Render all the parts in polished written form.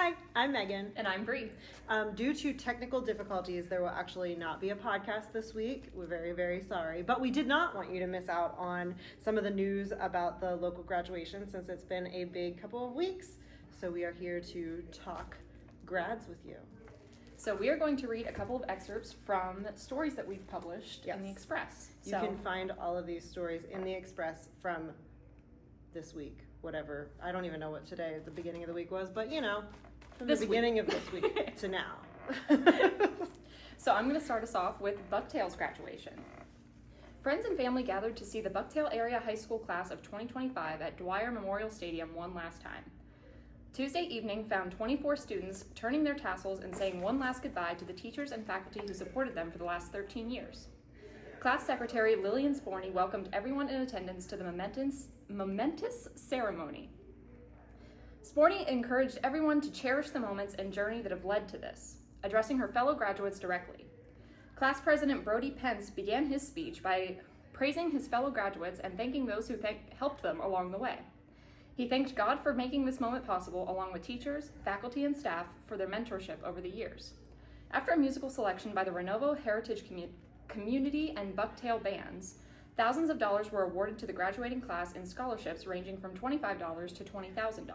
Hi, I'm Megan. And I'm Bree. Due to technical difficulties, there will actually not be a podcast this week. We're very, very sorry. But we did not want you to miss out on some of the news about the local graduation since it's been a big couple of weeks. So we are here to talk grads with you. So we are going to read a couple of excerpts from stories that we've published in the Express. You can find all of these stories in the Express from this week, whatever. I don't even know what today at the beginning of the week was, but from the beginning of this week to now. So I'm going to start us off with Bucktail's graduation. Friends and family gathered to see the Bucktail Area High School class of 2025 at Dwyer Memorial Stadium one last time. Tuesday evening found 24 students turning their tassels and saying one last goodbye to the teachers and faculty who supported them for the last 13 years. Class Secretary Lillian Sporney welcomed everyone in attendance to the momentous ceremony. Sporney encouraged everyone to cherish the moments and journey that have led to this, addressing her fellow graduates directly. Class President Brody Pence began his speech by praising his fellow graduates and thanking those who helped them along the way. He thanked God for making this moment possible, along with teachers, faculty, and staff for their mentorship over the years. After a musical selection by the Renovo Heritage Community and Bucktail bands, thousands of dollars were awarded to the graduating class in scholarships ranging from $25 to $20,000.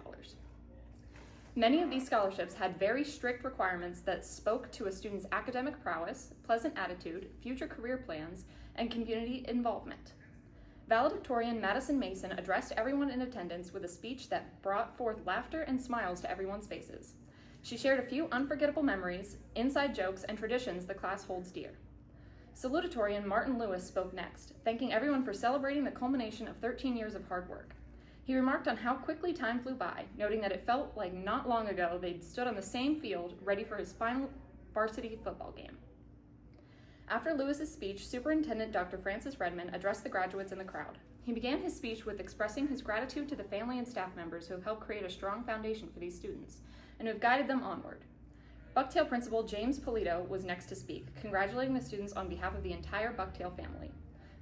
Many of these scholarships had very strict requirements that spoke to a student's academic prowess, pleasant attitude, future career plans, and community involvement. Valedictorian Madison Mason addressed everyone in attendance with a speech that brought forth laughter and smiles to everyone's faces. She shared a few unforgettable memories, inside jokes, and traditions the class holds dear. Salutatorian Martin Lewis spoke next, thanking everyone for celebrating the culmination of 13 years of hard work. He remarked on how quickly time flew by, noting that it felt like not long ago they'd stood on the same field, ready for his final varsity football game. After Lewis's speech, Superintendent Dr. Francis Redmond addressed the graduates in the crowd. He began his speech with expressing his gratitude to the family and staff members who have helped create a strong foundation for these students and who have guided them onward. Bucktail Principal James Polito was next to speak, congratulating the students on behalf of the entire Bucktail family.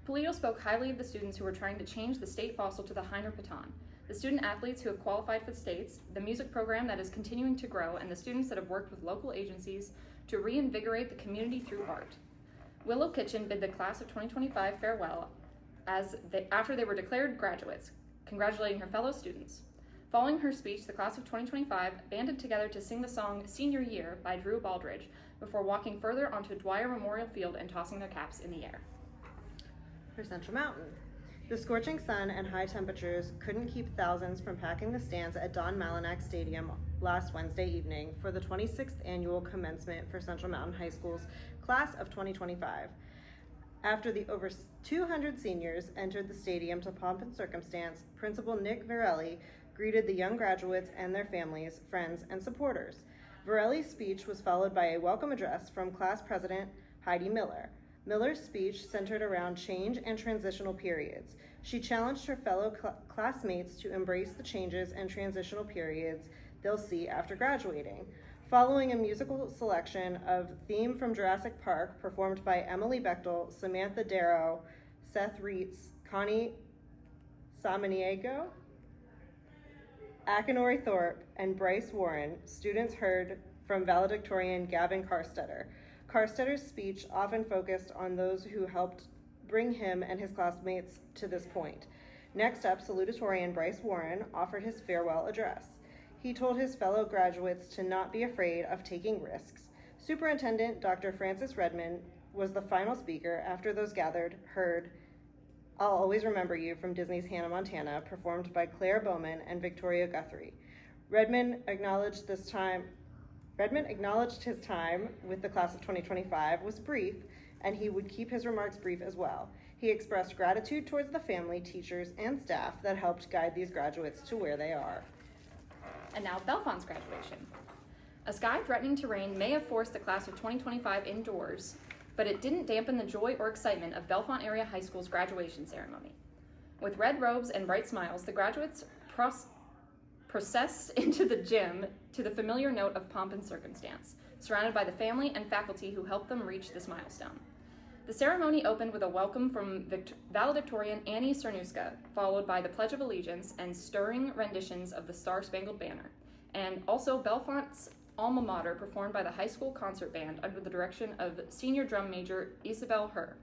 Polito spoke highly of the students who were trying to change the state fossil to the Heiner Paton, the student athletes who have qualified for the states, the music program that is continuing to grow, and the students that have worked with local agencies to reinvigorate the community through art. Willow Kitchen bid the class of 2025 farewell after they were declared graduates, congratulating her fellow students. Following her speech, the class of 2025 banded together to sing the song Senior Year by Drew Baldridge before walking further onto Dwyer Memorial Field and tossing their caps in the air. For Central Mountain. The scorching sun and high temperatures couldn't keep thousands from packing the stands at Don Malinak Stadium last Wednesday evening for the 26th annual commencement for Central Mountain High School's class of 2025. After the over 200 seniors entered the stadium to pomp and circumstance, Principal Nick Varelli greeted the young graduates and their families, friends, and supporters. Varelli's speech was followed by a welcome address from class president Heidi Miller. Miller's speech centered around change and transitional periods. She challenged her fellow classmates to embrace the changes and transitional periods they'll see after graduating. Following a musical selection of Theme from Jurassic Park performed by Emily Bechtel, Samantha Darrow, Seth Reitz, Connie Samaniego, Akinori Thorpe, and Bryce Warren, students heard from valedictorian Gavin Carstetter. Carstetter's speech often focused on those who helped bring him and his classmates to this point. Next up, salutatorian Bryce Warren offered his farewell address. He told his fellow graduates to not be afraid of taking risks. Superintendent Dr. Francis Redmond was the final speaker after those gathered heard I'll Always Remember You from Disney's Hannah Montana, performed by Claire Bowman and Victoria Guthrie. Redmond acknowledged his time with the class of 2025 was brief, and he would keep his remarks brief as well. He expressed gratitude towards the family, teachers, and staff that helped guide these graduates to where they are. And now Bellefonte's graduation. A sky threatening to rain may have forced the class of 2025 indoors, but it didn't dampen the joy or excitement of Bellefonte Area High School's graduation ceremony. With red robes and bright smiles, the graduates processed into the gym to the familiar note of pomp and circumstance, surrounded by the family and faculty who helped them reach this milestone. The ceremony opened with a welcome from valedictorian Annie Cernuska, followed by the Pledge of Allegiance and stirring renditions of the Star-Spangled Banner, and also Bellefonte's alma mater performed by the high school concert band under the direction of senior drum major Isabel Herr.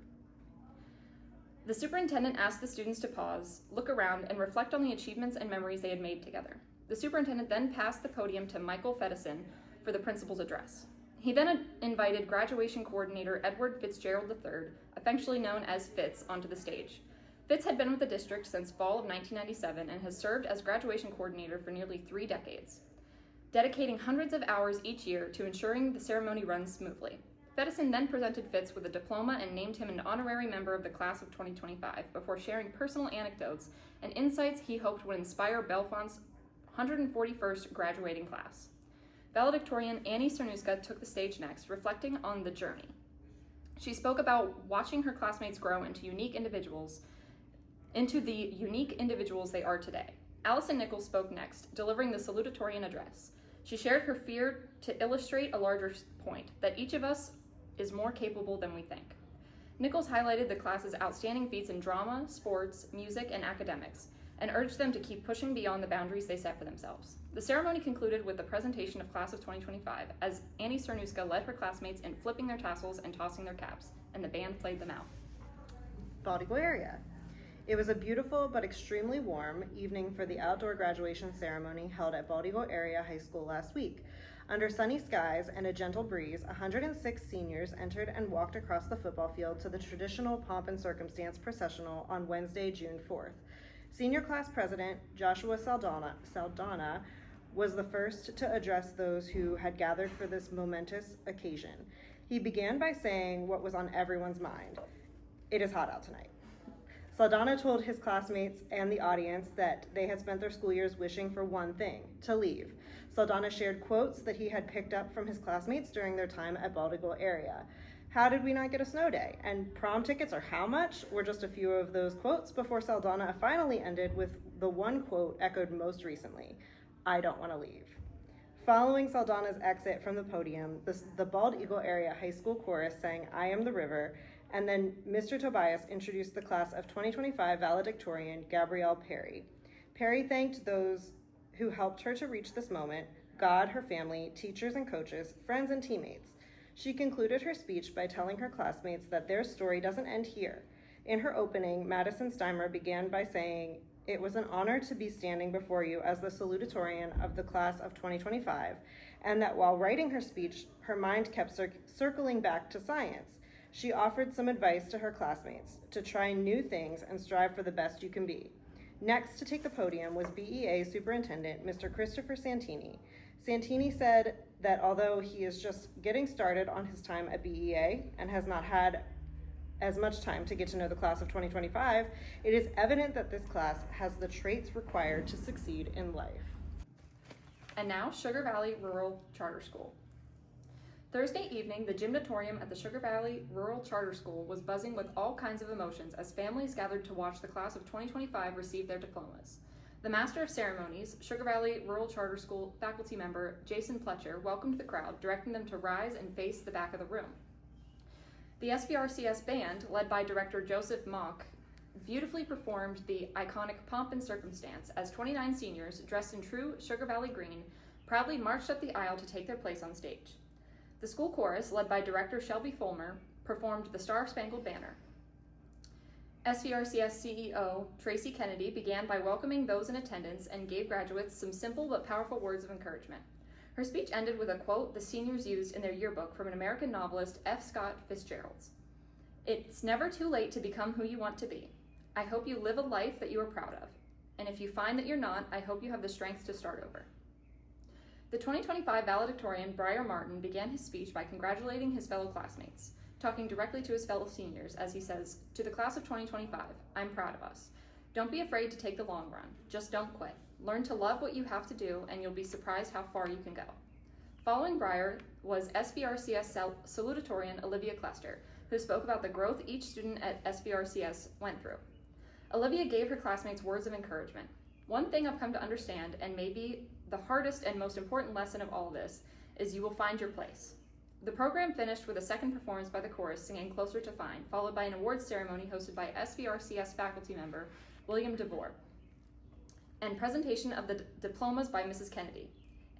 The superintendent asked the students to pause, look around, and reflect on the achievements and memories they had made together. The superintendent then passed the podium to Michael Fedison for the principal's address. He then invited graduation coordinator Edward Fitzgerald III, affectionately known as Fitz, onto the stage. Fitz had been with the district since fall of 1997 and has served as graduation coordinator for nearly 3 decades, dedicating hundreds of hours each year to ensuring the ceremony runs smoothly. Fedison then presented Fitz with a diploma and named him an honorary member of the class of 2025 before sharing personal anecdotes and insights he hoped would inspire Bellefonte's 141st graduating class. Valedictorian Annie Cernuska took the stage next, reflecting on the journey. She spoke about watching her classmates grow into the unique individuals they are today. Allison Nichols spoke next, delivering the salutatorian address. She shared her fear to illustrate a larger point, that each of us is more capable than we think. Nichols highlighted the class's outstanding feats in drama, sports, music, and academics, and urged them to keep pushing beyond the boundaries they set for themselves. The ceremony concluded with the presentation of Class of 2025, as Annie Cernuska led her classmates in flipping their tassels and tossing their caps, and the band played them out. Bald Eagle area. It was a beautiful but extremely warm evening for the outdoor graduation ceremony held at Bald Eagle Area High School last week. Under sunny skies and a gentle breeze, 106 seniors entered and walked across the football field to the traditional pomp and circumstance processional on Wednesday, June 4th. Senior class president Joshua Saldana was the first to address those who had gathered for this momentous occasion. He began by saying what was on everyone's mind: "It is hot out tonight." Saldana told his classmates and the audience that they had spent their school years wishing for one thing: to leave. Saldana shared quotes that he had picked up from his classmates during their time at Bald Eagle Area. "How did we not get a snow day?" and "Prom tickets are how much?" were just a few of those quotes before Saldana finally ended with the one quote echoed most recently: "I don't want to leave." Following Saldana's exit from the podium, the Bald Eagle Area High School chorus sang "I Am the River," and then Mr. Tobias introduced the class of 2025 valedictorian Gabrielle Perry. Perry thanked those who helped her to reach this moment: God, her family, teachers and coaches, friends and teammates. She concluded her speech by telling her classmates that their story doesn't end here. In her opening, Madison Steimer began by saying, "It was an honor to be standing before you as the salutatorian of the class of 2025, and that while writing her speech, her mind kept circling back to science. She offered some advice to her classmates to try new things and strive for the best you can be." Next to take the podium was BEA Superintendent Mr. Christopher Santini. Santini said that although he is just getting started on his time at BEA and has not had as much time to get to know the class of 2025, it is evident that this class has the traits required to succeed in life. And now, Sugar Valley Rural Charter School. Thursday evening, the gymnatorium at the Sugar Valley Rural Charter School was buzzing with all kinds of emotions as families gathered to watch the class of 2025 receive their diplomas. The Master of Ceremonies, Sugar Valley Rural Charter School faculty member Jason Pletcher, welcomed the crowd, directing them to rise and face the back of the room. The SVRCS band, led by director Joseph Mock, beautifully performed the iconic Pomp and Circumstance as 29 seniors, dressed in true Sugar Valley green, proudly marched up the aisle to take their place on stage. The school chorus, led by director Shelby Fulmer, performed the Star-Spangled Banner. SVRCS CEO Tracy Kennedy began by welcoming those in attendance and gave graduates some simple but powerful words of encouragement. Her speech ended with a quote the seniors used in their yearbook from an American novelist, F. Scott Fitzgerald's. "It's never too late to become who you want to be. I hope you live a life that you are proud of. And if you find that you're not, I hope you have the strength to start over." The 2025 valedictorian, Briar Martin, began his speech by congratulating his fellow classmates, talking directly to his fellow seniors as he says, "To the class of 2025, I'm proud of us. Don't be afraid to take the long run. Just don't quit. Learn to love what you have to do, and you'll be surprised how far you can go." Following Briar was SVRCS salutatorian Olivia Clester, who spoke about the growth each student at SVRCS went through. Olivia gave her classmates words of encouragement. "One thing I've come to understand, and maybe the hardest and most important lesson of all this, is you will find your place." The program finished with a second performance by the chorus singing "Closer to Find," followed by an awards ceremony hosted by SVRCS faculty member William DeVore, and presentation of the diplomas by Mrs. Kennedy.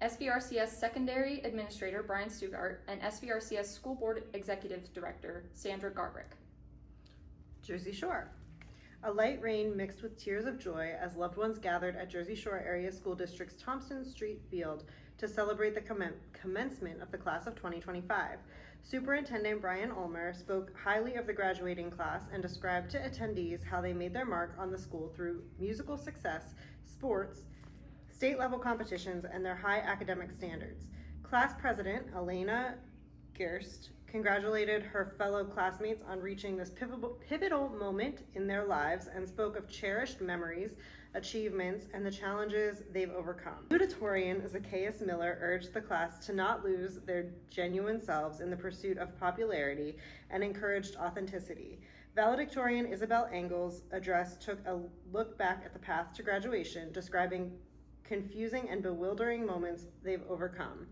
SVRCS Secondary Administrator Brian Stugart, and SVRCS School Board Executive Director Sandra Garbrick. Jersey Shore. A light rain mixed with tears of joy as loved ones gathered at Jersey Shore Area School District's Thompson Street Field to celebrate the commencement of the class of 2025. Superintendent Brian Ulmer spoke highly of the graduating class and described to attendees how they made their mark on the school through musical success, sports, state-level competitions, and their high academic standards. Class President Elena Gerst congratulated her fellow classmates on reaching this pivotal moment in their lives and spoke of cherished memories, achievements, and the challenges they've overcome. Valedictorian Zacchaeus Miller urged the class to not lose their genuine selves in the pursuit of popularity and encouraged authenticity. Valedictorian Isabel Engel's address took a look back at the path to graduation, describing confusing and bewildering moments they've overcome.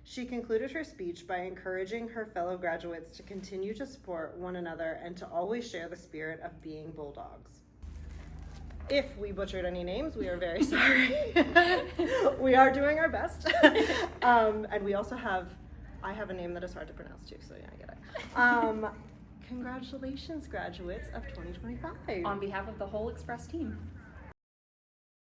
She concluded her speech by encouraging her fellow graduates to continue to support one another and to always share the spirit of being Bulldogs. If we butchered any names, we are very sorry. We are doing our best. And we also I have a name that is hard to pronounce too, so yeah, I get it. Congratulations, graduates of 2025. On behalf of the whole Express team.